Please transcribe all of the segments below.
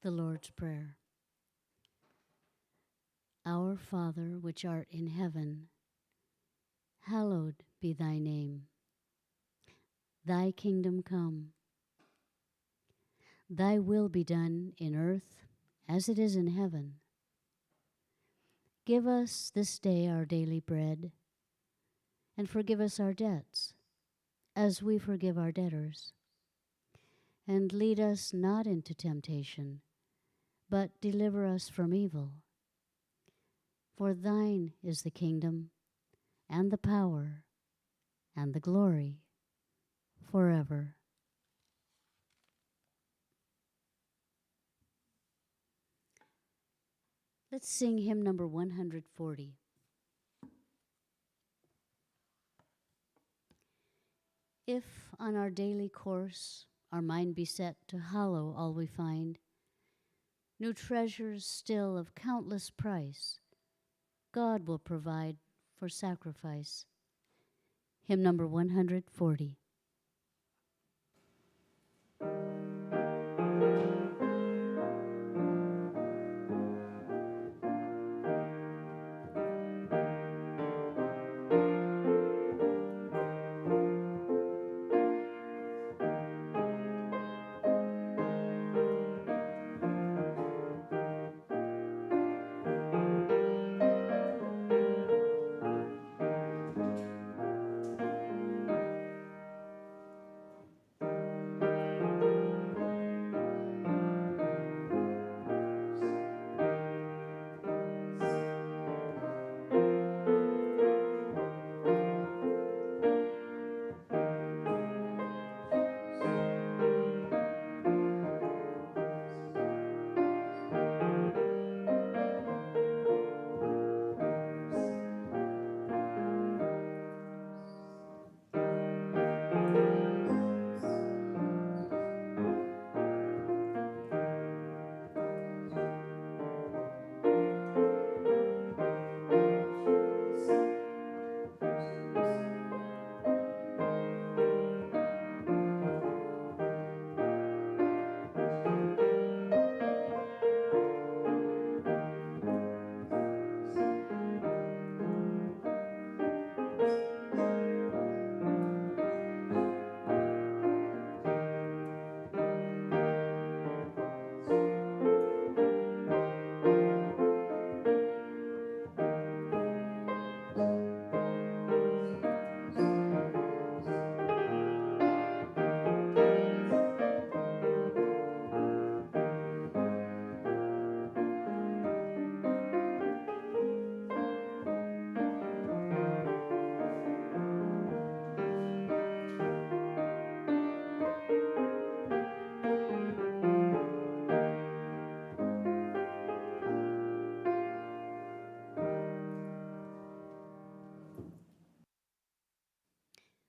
The Lord's Prayer. Our Father, which art in heaven, hallowed be thy name. Thy kingdom come. Thy will be done in earth as it is in heaven. Give us this day our daily bread, and forgive us our debts, as we forgive our debtors. And lead us not into temptation, but deliver us from evil. For thine is the kingdom, and the power, and the glory, forever. Let's sing hymn number 140. If on our daily course our mind be set to hallow all we find, new treasures still of countless price, God will provide for sacrifice. Hymn number 140.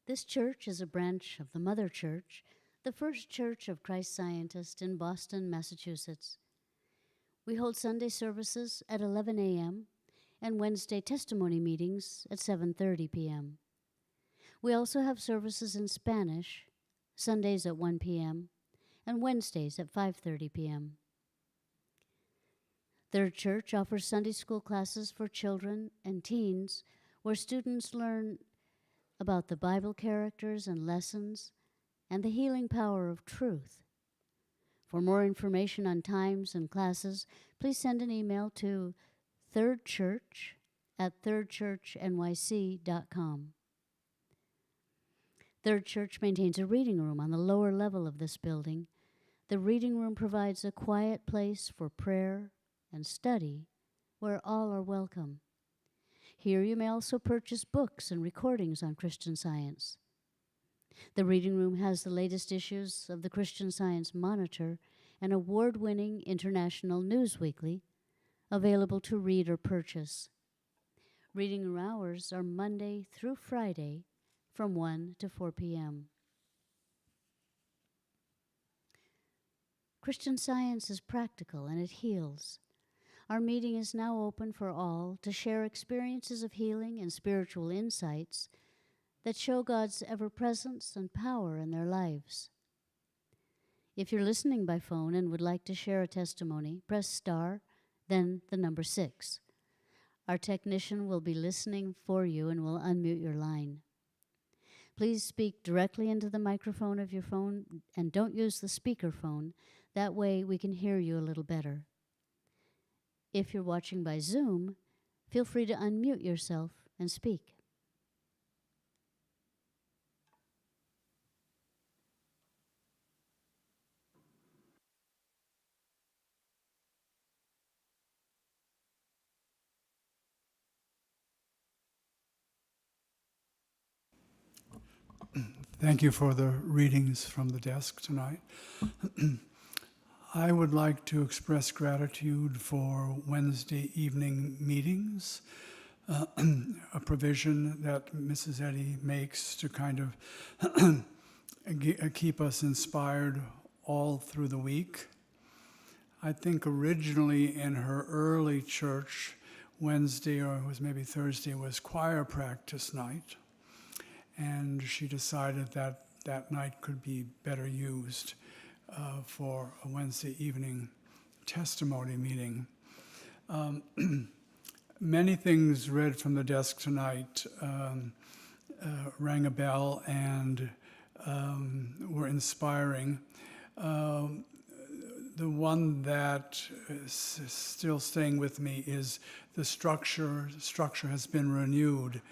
This church is a branch of the Mother Church, the first church of Christ Scientist in Boston, Massachusetts. We hold Sunday services at 11 a.m. and Wednesday testimony meetings at 7:30 p.m. We also have services in Spanish, Sundays at 1 p.m. and Wednesdays at 5:30 p.m. Third Church offers Sunday school classes for children and teens where students learn about the Bible characters and lessons and the healing power of truth. For more information on times and classes, please send an email to thirdchurch@thirdchurchnyc.com. Third Church maintains a reading room on the lower level of this building. The reading room provides a quiet place for prayer and study where all are welcome. Here you may also purchase books and recordings on Christian Science. The reading room has the latest issues of the Christian Science Monitor, an award-winning international news weekly, available to read or purchase. Reading room hours are Monday through Friday from 1 to 4 p.m. Christian Science is practical and it heals. Our meeting is now open for all to share experiences of healing and spiritual insights that show God's ever-presence and power in their lives. If you're listening by phone and would like to share a testimony, press star, then the number 6. Our technician will be listening for you and will unmute your line. Please speak directly into the microphone of your phone and don't use the speakerphone. That way we can hear you a little better. If you're watching by Zoom, feel free to unmute yourself and speak. Thank you for the readings from the desk tonight. I would like to express gratitude for Wednesday evening meetings, a provision that Mrs. Eddy makes to kind of keep us inspired all through the week. I think originally in her early church, Wednesday, or it was maybe Thursday, was choir practice night. And she decided that that night could be better used for a Wednesday evening testimony meeting. Many things read from the desk tonight rang a bell and were inspiring. The one that is still staying with me is the structure. Structure has been renewed.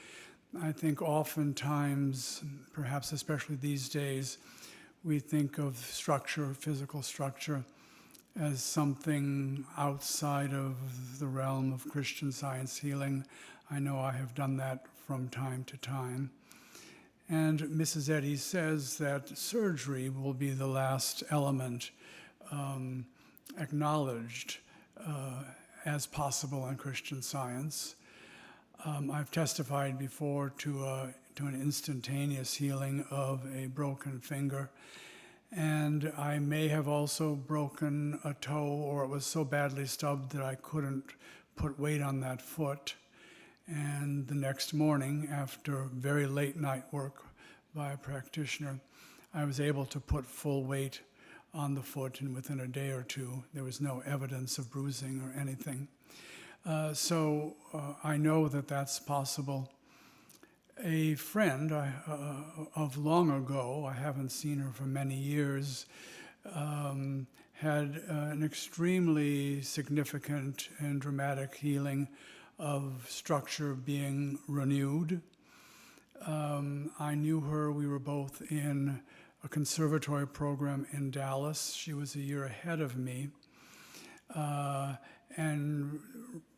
I think oftentimes, perhaps especially these days, we think of structure, physical structure, as something outside of the realm of Christian Science healing. I know I have done that from time to time. And Mrs. Eddy says that surgery will be the last element acknowledged as possible in Christian Science. I've testified before to an instantaneous healing of a broken finger, and I may have also broken a toe, or it was so badly stubbed that I couldn't put weight on that foot. And the next morning, after very late night work by a practitioner, I was able to put full weight on the foot, and within a day or two, there was no evidence of bruising or anything. So I know that that's possible. A friend of long ago, I haven't seen her for many years, had an extremely significant and dramatic healing of structure being renewed. I knew her, we were both in a conservatory program in Dallas. She was a year ahead of me. And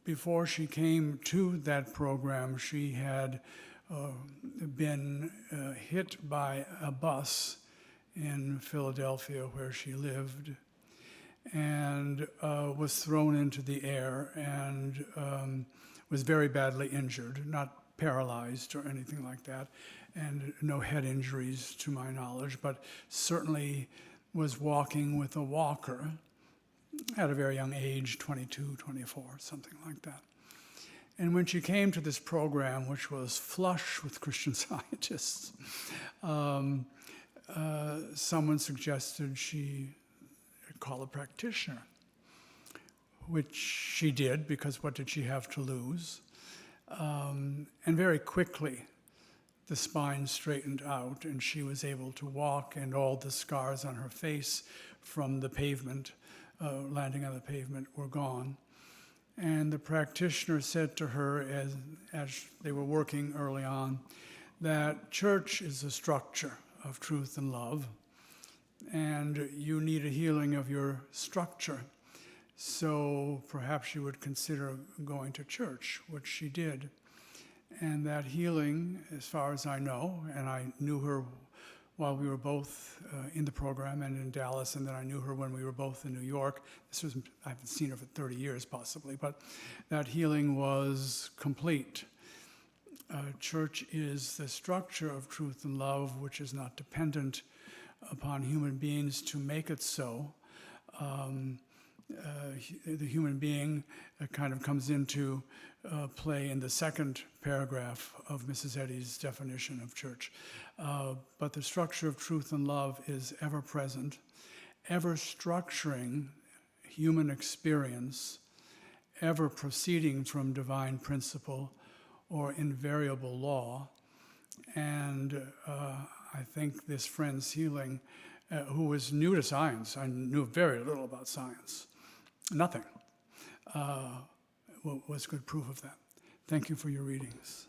before she came to that program, she had been hit by a bus in Philadelphia where she lived, and was thrown into the air and was very badly injured, not paralyzed or anything like that, and no head injuries to my knowledge, but certainly was walking with a walker at a very young age, 22, 24, something like that. And when she came to this program, which was flush with Christian Scientists, someone suggested she call a practitioner, which she did, because what did she have to lose? And very quickly, the spine straightened out, and she was able to walk, and all the scars on her face from the pavement, landing on the pavement, were gone. And the practitioner said to her, as they were working early on, that church is a structure of truth and love, and you need a healing of your structure. So perhaps you would consider going to church, which she did. And that healing, as far as I know, and I knew her while we were both in the program and in Dallas, and then I knew her when we were both in New York. I haven't seen her for 30 years possibly, but that healing was complete. Church is the structure of truth and love, which is not dependent upon human beings to make it so. The human being kind of comes into play in the second paragraph of Mrs. Eddy's definition of church. But the structure of truth and love is ever present, ever structuring human experience, ever proceeding from divine principle or invariable law. And I think this friend's healing, who was new to science, I knew very little about science, nothing, was good proof of that. Thank you for your readings.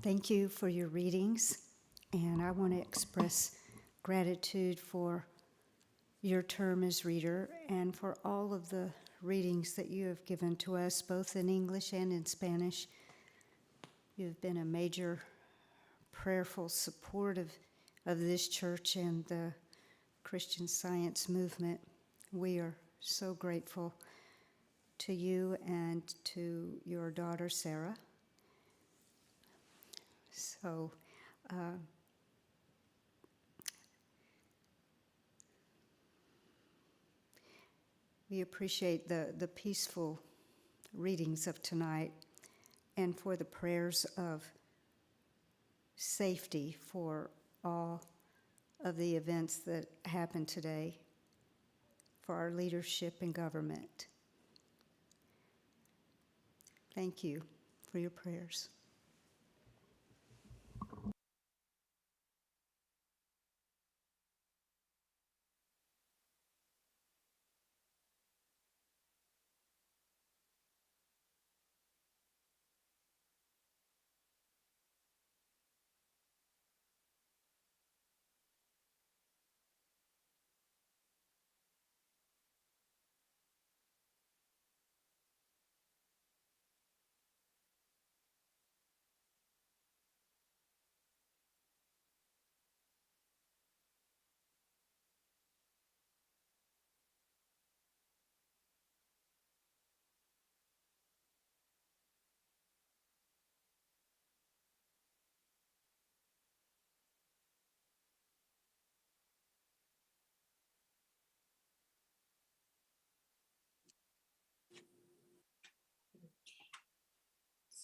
Thank you for your readings, and I want to express gratitude for your term as reader and for all of the readings that you have given to us, both in English and in Spanish. You've been a major prayerful support of this church and the Christian Science movement. We are so grateful to you and to your daughter, Sarah. So, we appreciate the peaceful readings of tonight and for the prayers of safety for all of the events that happened today, for our leadership and government. Thank you for your prayers.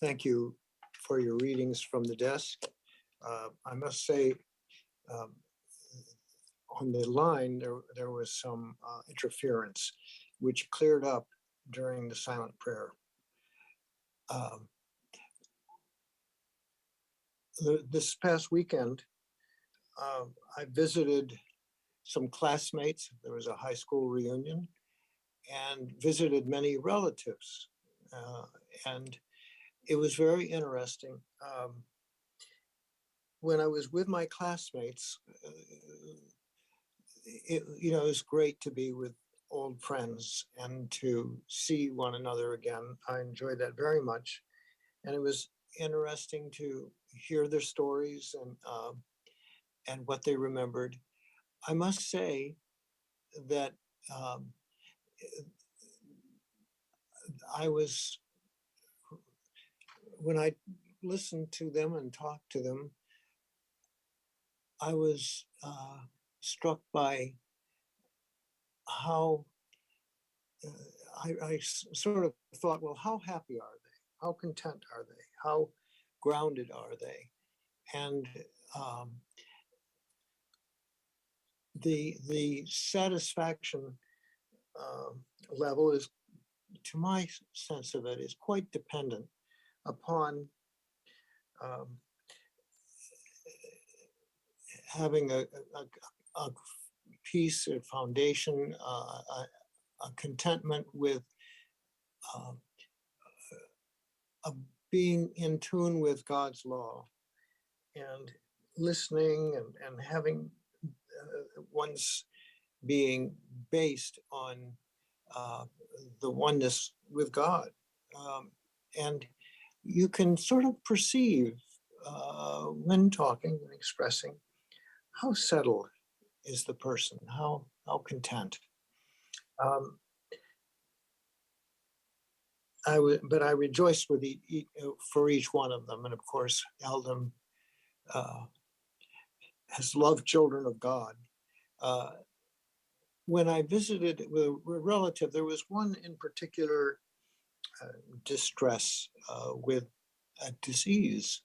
Thank you for your readings from the desk. I must say, um, on the line, there was some interference, which cleared up during the silent prayer. Um, this past weekend, I visited some classmates. There was a high school reunion, and visited many relatives. And it was very interesting. When I was with my classmates, it was great to be with old friends and to see one another again. I enjoyed that very much. And it was interesting to hear their stories and what they remembered. I must say that um, I was, when I listened to them and talked to them, I was struck by how I sort of thought, well, how happy are they? How content are they? How grounded are they? And the satisfaction level is, to my sense of it, is quite dependent upon um, having a peace, a foundation, a contentment with being in tune with God's law and listening and having one's being based on uh, the oneness with God. And you can sort of perceive when talking and expressing how settled is the person, how content. Um, but I rejoiced with for each one of them, and of course, Eldon has loved children of God. Uh, when I visited with a relative, there was one in particular distress with a disease.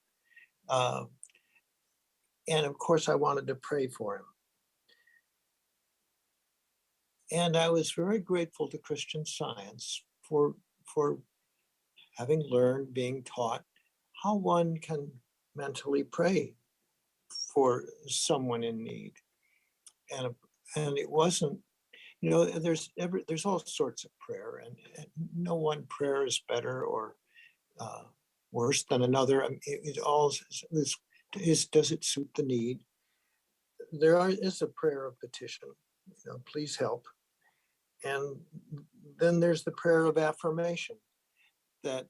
And of course, I wanted to pray for him. And I was very grateful to Christian Science for having learned, being taught how one can mentally pray for someone in need. And, and it wasn't, there's all sorts of prayer, and no one prayer is better or worse than another. I mean, it all does it suit the need? Is a prayer of petition, please help. And then there's the prayer of affirmation that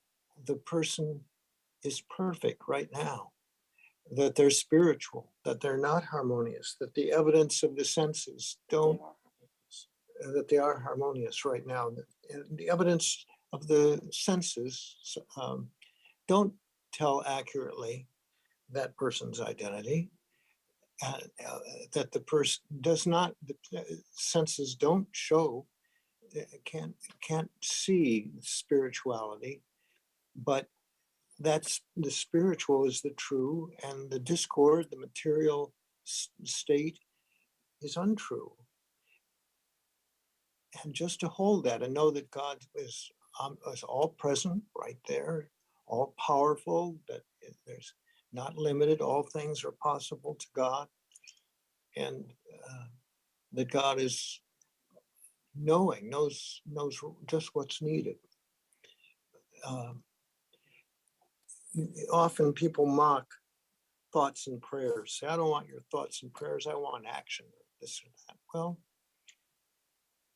the person is perfect right now, that they're spiritual, that they're not harmonious, that the evidence of the senses that they are harmonious right now. And the evidence of the senses don't tell accurately that person's identity. That the person does not, the senses don't show, can't see spirituality, but that's the spiritual is the true, and the discord, the material state, is untrue. And just to hold that and know that God is all present right there, all powerful, that there's not limited, all things are possible to God, and that God is knows just what's needed. Often people mock thoughts and prayers. Say, I don't want your thoughts and prayers, I want action, or this or that. Well,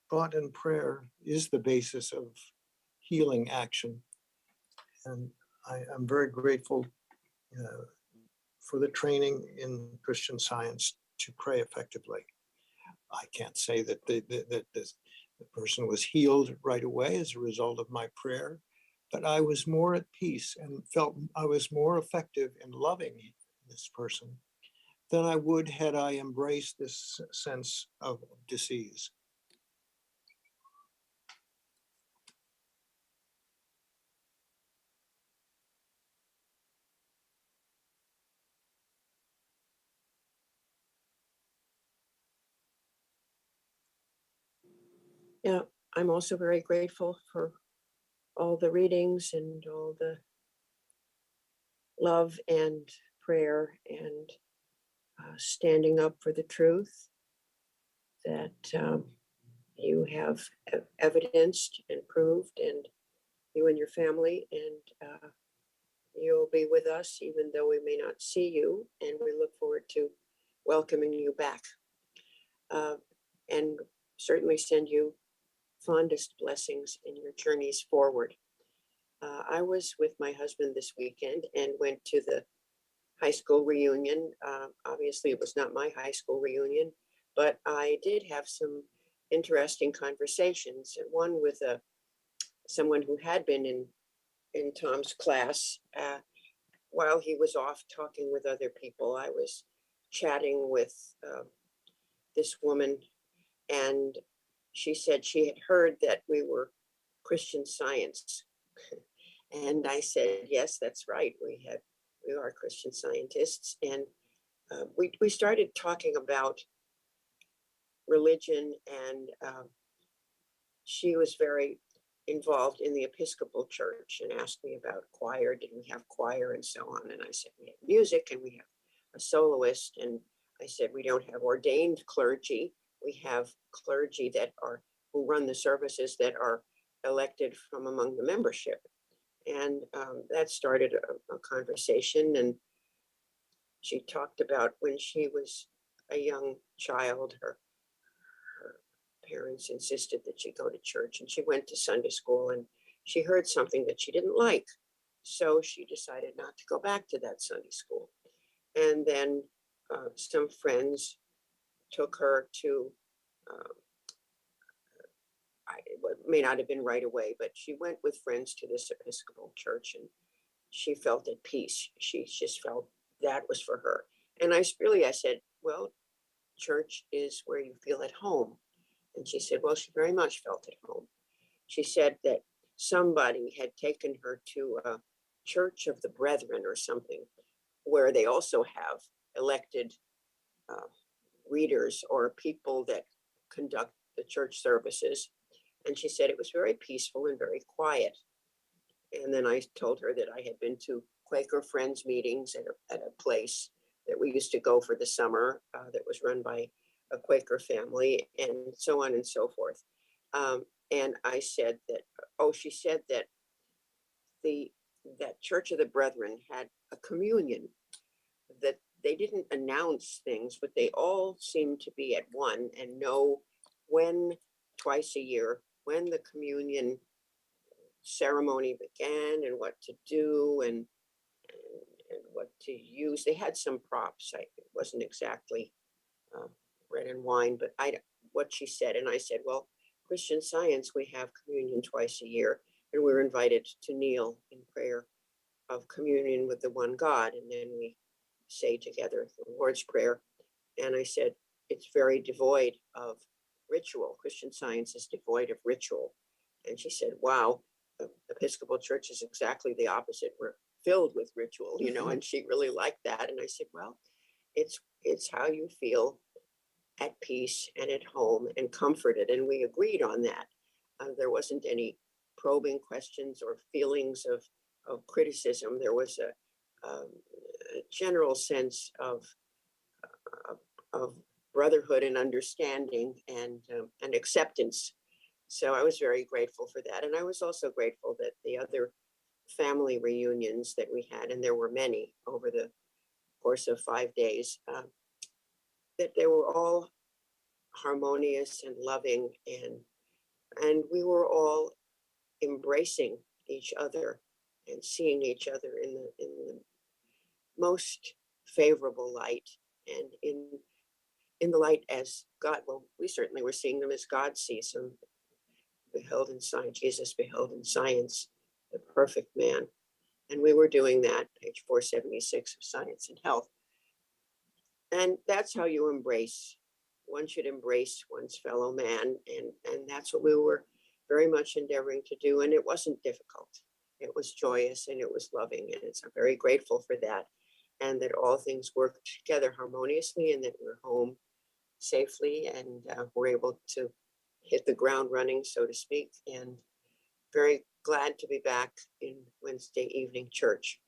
thought and prayer is the basis of healing action. And I'm very grateful for the training in Christian Science to pray effectively. I can't say that the person was healed right away as a result of my prayer, but I was more at peace and felt I was more effective in loving this person than I would had I embraced this sense of disease. Yeah, I'm also very grateful for all the readings and all the love and prayer and standing up for the truth that you have evidenced and proved, and you and your family, and you'll be with us even though we may not see you, and we look forward to welcoming you back, and certainly send you fondest blessings in your journeys forward. I was with my husband this weekend and went to the high school reunion. Obviously, it was not my high school reunion, but I did have some interesting conversations. One with someone who had been in Tom's class. While he was off talking with other people, I was chatting with this woman, and she said she had heard that we were Christian Science. And I said, yes, that's right. We are Christian Scientists. And we started talking about religion, and she was very involved in the Episcopal Church and asked me about choir. Did we have choir and so on? And I said, we have music and we have a soloist. And I said, we don't have ordained clergy. We have clergy who run the services that are elected from among the membership. And that started a conversation. And she talked about when she was a young child, her parents insisted that she go to church, and she went to Sunday school, and she heard something that she didn't like. So she decided not to go back to that Sunday school. And then some friends took her to, um, what may not have been right away, but she went with friends to this Episcopal church, and she felt at peace. She just felt that was for her. And I said, well, church is where you feel at home. And she said, well, she very much felt at home. She said that somebody had taken her to a Church of the Brethren or something, where they also have elected uh, readers or people that conduct the church services. And she said it was very peaceful and very quiet. And then I told her that I had been to Quaker Friends meetings at a place that we used to go for the summer that was run by a Quaker family, and so on and so forth. And I said that, oh, she said that the that Church of the Brethren had a communion, that they didn't announce things, but they all seemed to be at one and know when, twice a year, when the communion ceremony began and what to do, and what to use. They had some props. It wasn't exactly uh, bread and wine, but what she said. And I said, well, Christian Science, we have communion twice a year, and we're invited to kneel in prayer of communion with the one God. And then we say together the Lord's Prayer. And I said, it's very devoid of ritual. Christian Science is devoid of ritual. And she said, wow, the Episcopal Church is exactly the opposite. We're filled with ritual, and she really liked that. And I said, well, it's how you feel at peace and at home and comforted. And we agreed on that. There wasn't any probing questions or feelings of criticism. There was a general sense of brotherhood and understanding and acceptance. So I was very grateful for that. And I was also grateful that the other family reunions that we had, and there were many over the course of 5 days, that they were all harmonious and loving, and we were all embracing each other and seeing each other in the most favorable light, and in the light as God. Well, we certainly were seeing them as God sees them, beheld in science. Jesus beheld in science the perfect man, and we were doing that. Page 476 of Science and Health, and that's how you embrace. One should embrace one's fellow man, and that's what we were very much endeavoring to do. And it wasn't difficult. It was joyous and it was loving, and I'm very grateful for that. And that all things worked together harmoniously, and that we're home safely, and we're able to hit the ground running, so to speak. And very glad to be back in Wednesday evening church.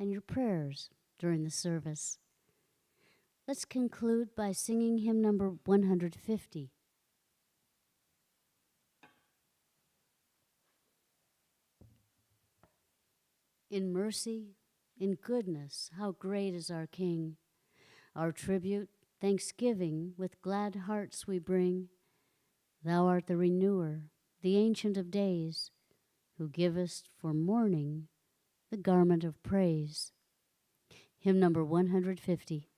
and your prayers during the service. Let's conclude by singing hymn number 150. In mercy, in goodness, how great is our King. Our tribute, thanksgiving, with glad hearts we bring. Thou art the renewer, the Ancient of Days, who givest for mourning the garment of praise. Hymn number 150.